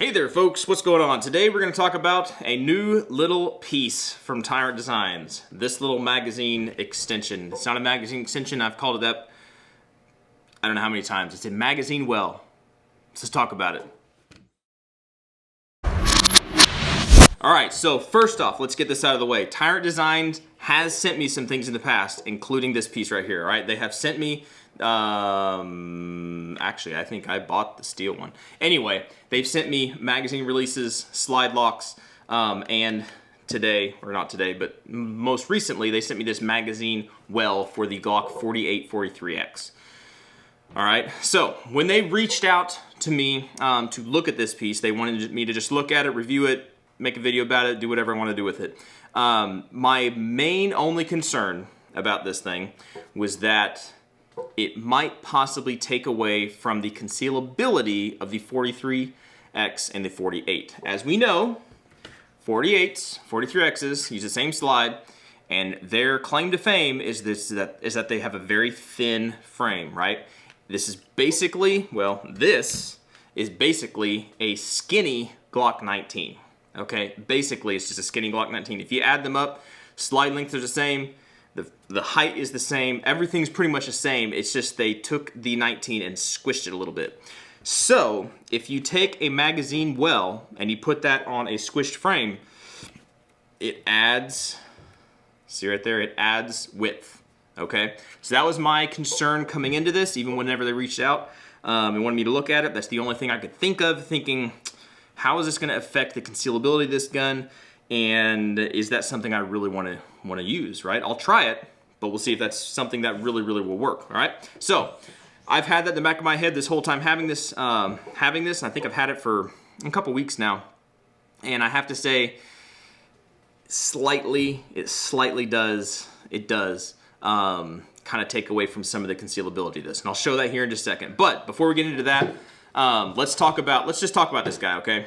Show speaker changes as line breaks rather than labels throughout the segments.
Hey there folks, what's going on? Today we're going to talk about a new little piece from Tyrant Designs. This little magazine extension. It's not a magazine extension, I've called it that I don't know how many times. It's a MagWell. Let's just talk about it. Alright, so first off, let's get this out of the way. Tyrant Designs has sent me some things in the past, including this piece right here. Alright, they have sent me actually I think I bought the steel one. Anyway, they've sent me magazine releases, slide locks, and today, or not today, but most recently they sent me this MagWell for the Glock 4843X. Alright, so when they reached out to me to look at this piece, they wanted me to just look at it, review it, make a video about it, do whatever I want to do with it. My main only concern about this thing was that it might possibly take away from the concealability of the 43X and the 48. As we know, 48s, 43Xs use the same slide, and their claim to fame is that they have a very thin frame, right? This is basically, well, this is basically a skinny Glock 19. Okay, basically it's just a skinny Glock 19. If you add them up, slide lengths are the same, the height is the same, everything's pretty much the same. It's just they took the 19 and squished it a little bit. So if you take a MagWell and you put that on a squished frame, it adds, see right there, it adds width. Okay, so that was my concern coming into this, even whenever they reached out and wanted me to look at it. That's the only thing I could think of, thinking, how is this going to affect the concealability of this gun, and is that something I really want to use, right? I'll try it, but we'll see if that's something that really will work, all right? So I've had that in the back of my head this whole time having this, and I think I've had it for a couple weeks now, and I have to say, it slightly does kind of take away from some of the concealability of this, and I'll show that here in just a second. But before we get into that, let's just talk about this guy, okay?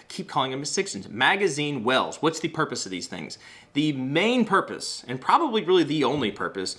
Keep calling them extensions. MagWells. What's the purpose of these things? The main purpose, and probably really the only purpose,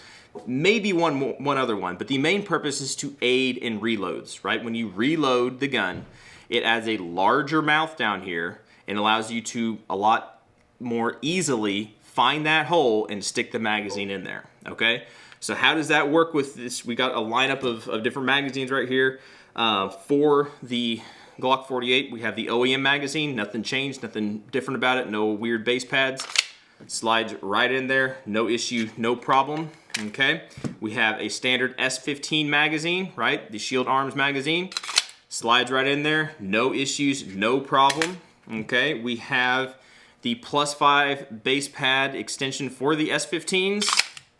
maybe one other one, but the main purpose is to aid in reloads, right? When you reload the gun, it adds a larger mouth down here and allows you to a lot more easily find that hole and stick the magazine in there, okay? So how does that work with this? We got a lineup of different magazines right here. For the Glock 48, we have the OEM magazine. Nothing changed, nothing different about it. No weird base pads. Slides right in there. No issue, no problem. Okay. We have a standard S15 magazine, right? The Shield Arms magazine. Slides right in there. No issues, no problem. Okay. We have the +5 base pad extension for the S15s.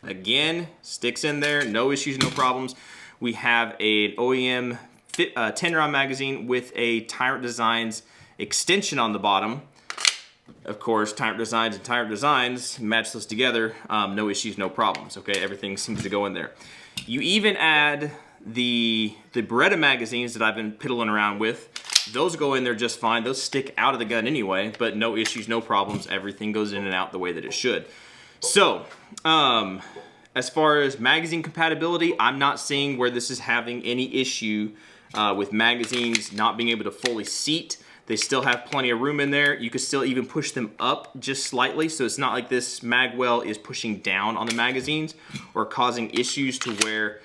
Again, sticks in there, no issues, no problems. We have an OEM 10-round magazine with a Tyrant Designs extension on the bottom. Of course, Tyrant Designs and Tyrant Designs, match those together, no issues, no problems, okay? Everything seems to go in there. You even add the Beretta magazines that I've been piddling around with. Those go in there just fine. Those stick out of the gun anyway, but no issues, no problems. Everything goes in and out the way that it should. So, as far as magazine compatibility, I'm not seeing where this is having any issue with magazines not being able to fully seat. They still have plenty of room in there. You could still even push them up just slightly, so it's not like this MagWell is pushing down on the magazines or causing issues to where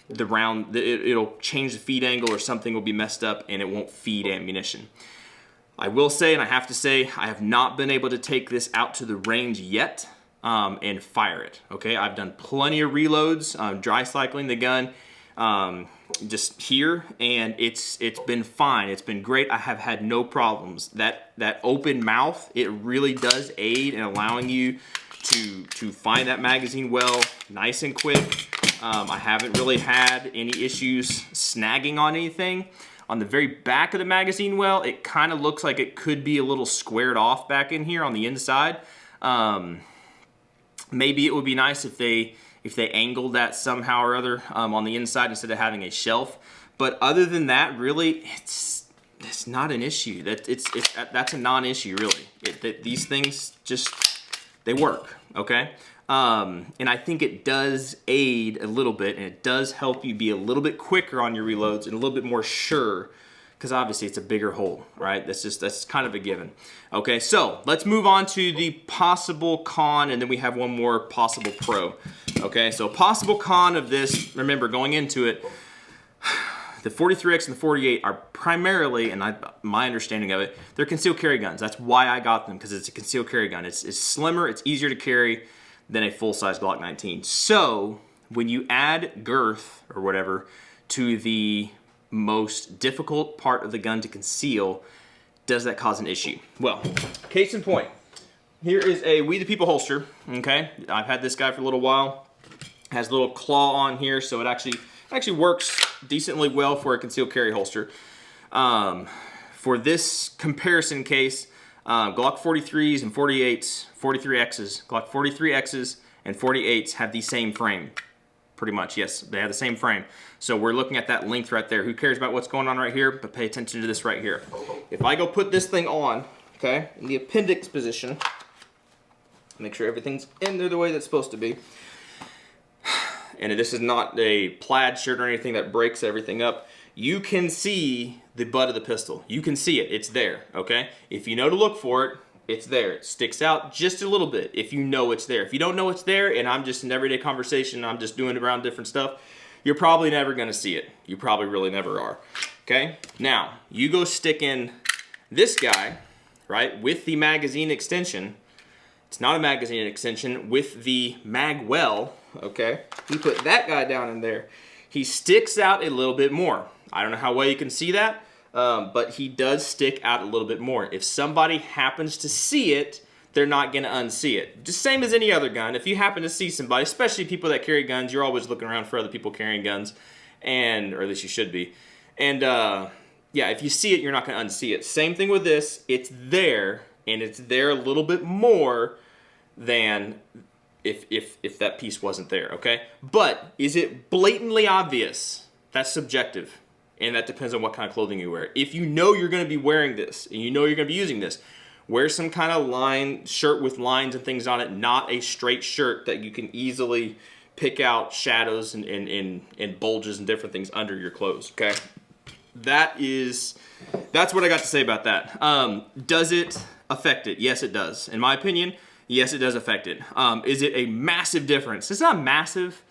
it'll change the feed angle or something will be messed up and it won't feed ammunition. I will say, and I have to say, I have not been able to take this out to the range yet and fire it, okay? I've done plenty of reloads, dry cycling the gun just here, and it's been fine. It's been great. I have had no problems. That open mouth, it really does aid in allowing you to find that magazine well, nice and quick. I haven't really had any issues snagging on anything. On the very back of the magazine well, it kind of looks like it could be a little squared off back in here on the inside. Maybe it would be nice if they angled that somehow or other on the inside instead of having a shelf. But other than that, really, it's not an issue. That's a non-issue, really. These things just, they work, okay? And I think it does aid a little bit, and it does help you be a little bit quicker on your reloads and a little bit more sure because obviously it's a bigger hole, right? That's kind of a given. Okay, so let's move on to the possible con, and then we have one more possible pro. Okay, so possible con of this, remember going into it, the 43X and the 48 are primarily, and my understanding of it, they're concealed carry guns. That's why I got them, because it's a concealed carry gun. It's slimmer, it's easier to carry than a full-size Glock 19. So when you add girth or whatever to the most difficult part of the gun to conceal, does that cause an issue? Well, case in point, here is a We the People holster, okay? I've had this guy for a little while. It has a little claw on here, so it actually works decently well for a concealed carry holster. For this comparison case, Glock 43s and 48s, 43Xs, Glock 43Xs and 48s have the same frame. Pretty much, yes, they have the same frame. So we're looking at that length right there. Who cares about what's going on right here? But pay attention to this right here. If I go put this thing on, okay, in the appendix position, make sure everything's in there the way that's supposed to be. And this is not a plaid shirt or anything that breaks everything up. You can see the butt of the pistol. You can see it. It's there, okay? If you know to look for it, it's there. It sticks out just a little bit if you know it's there. If you don't know it's there, and I'm just in everyday conversation, I'm just doing around different stuff, you're probably never going to see it. You probably really never are, okay? Now, you go stick in this guy, right, with the magazine extension. It's not a magazine extension, with the MagWell, okay? You put that guy down in there. He sticks out a little bit more. I don't know how well you can see that, but he does stick out a little bit more. If somebody happens to see it, they're not going to unsee it. Just same as any other gun. If you happen to see somebody, especially people that carry guns, you're always looking around for other people carrying guns, or at least you should be. And yeah, if you see it, you're not going to unsee it. Same thing with this. It's there, and it's there a little bit more than if that piece wasn't there, okay? But is it blatantly obvious? That's subjective, and that depends on what kind of clothing you wear. If you know you're going to be wearing this, and you know you're going to be using this, wear some kind of shirt with lines and things on it, not a straight shirt that you can easily pick out shadows and bulges and different things under your clothes, okay? That's what I got to say about that. Does it affect it? Yes, it does. In my opinion, yes, it does affect it. Is it a massive difference? It's not massive,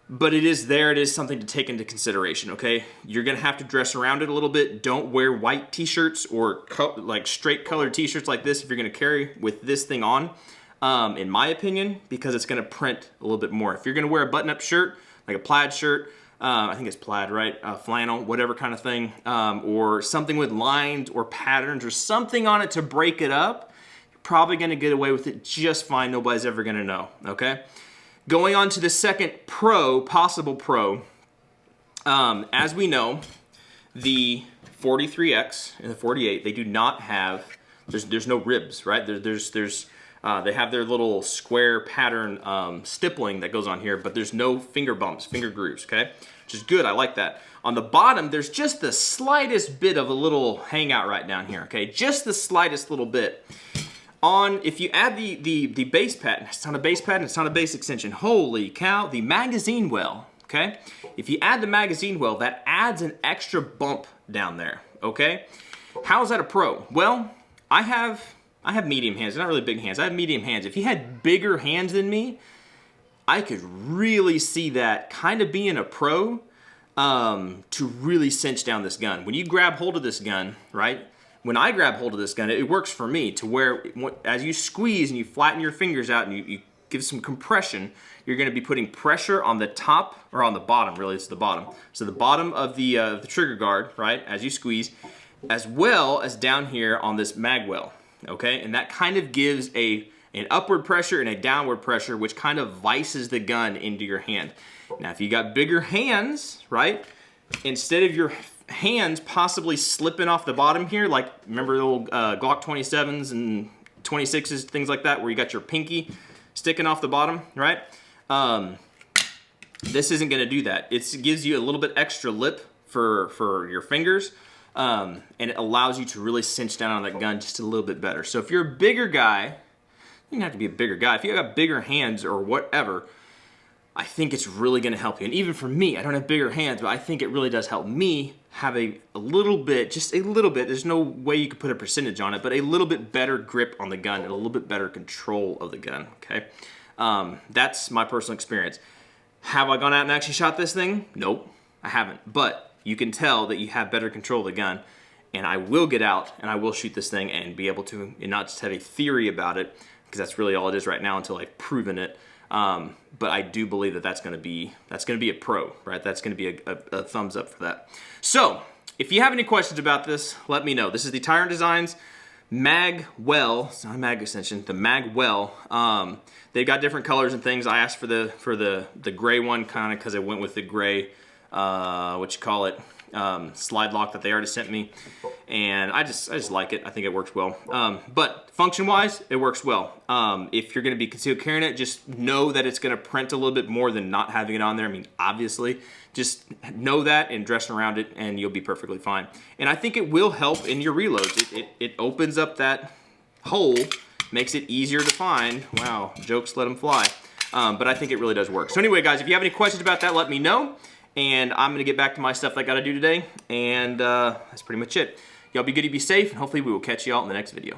but it is there. It is something to take into consideration, okay? You're going to have to dress around it a little bit. Don't wear white t-shirts or like straight colored t-shirts like this if you're going to carry with this thing on, in my opinion, because it's going to print a little bit more. If you're going to wear a button-up shirt, like a plaid shirt, I think it's plaid, right? Flannel, whatever kind of thing, or something with lines or patterns or something on it to break it up, probably going to get away with it just fine. Nobody's ever going to know, okay? Going on to the second possible pro, as we know, the 43X and the 48, they do not have, there's no ribs, right? They have their little square pattern stippling that goes on here, but there's no finger bumps, finger grooves, okay? Which is good, I like that. On the bottom, there's just the slightest bit of a little hangout right down here, okay? Just the slightest little bit. If you add the base pattern, it's not a base pattern, it's not a base extension. Holy cow, the magazine well, okay? If you add the magazine well, that adds an extra bump down there, okay? How is that a pro? Well, I have medium hands, not really big hands. I have medium hands. If you had bigger hands than me, I could really see that kind of being a pro to really cinch down this gun. When you grab hold of this gun, right? When I grab hold of this gun, it works for me to where as you squeeze and you flatten your fingers out and you give some compression, you're going to be putting pressure on the top, or on the bottom, really, it's the bottom. So the bottom of the trigger guard, right, as you squeeze, as well as down here on this MagWell, okay? And that kind of gives an upward pressure and a downward pressure, which kind of vices the gun into your hand. Now, if you got bigger hands, right, instead of your hands possibly slipping off the bottom here, like remember the old Glock 27s and 26s, things like that, where you got your pinky sticking off the bottom, right? This isn't going to do that. It gives you a little bit extra lip for your fingers, and it allows you to really cinch down on that gun just a little bit better. So if you're a bigger guy, you don't have to be a bigger guy. If you got bigger hands or whatever, I think it's really going to help you. And even for me, I don't have bigger hands, but I think it really does help me have a little bit, just a little bit, there's no way you could put a percentage on it, but a little bit better grip on the gun and a little bit better control of the gun, okay? That's my personal experience. Have I gone out and actually shot this thing? Nope, I haven't. But you can tell that you have better control of the gun, and I will get out and I will shoot this thing and be able to, and not just have a theory about it, because that's really all it is right now until I've proven it. But I do believe that that's going to be a pro, right? That's going to be a thumbs up for that. So if you have any questions about this, let me know. This is the Tyrant Designs MagWell. It's not a mag extension, the MagWell. They've got different colors and things. I asked for the gray one, kind of because I went with the gray, slide lock that they already sent me, and I just like it. I think it works well. But function-wise, it works well. If you're going to be concealed carrying it, just know that it's going to print a little bit more than not having it on there. I mean, obviously, just know that and dress around it, and you'll be perfectly fine. And I think it will help in your reloads. It opens up that hole, makes it easier to find. Wow, jokes let them fly. But I think it really does work. So anyway, guys, if you have any questions about that, let me know. And I'm going to get back to my stuff I got to do today. And that's pretty much it. Y'all be good, be safe, and hopefully we will catch y'all in the next video.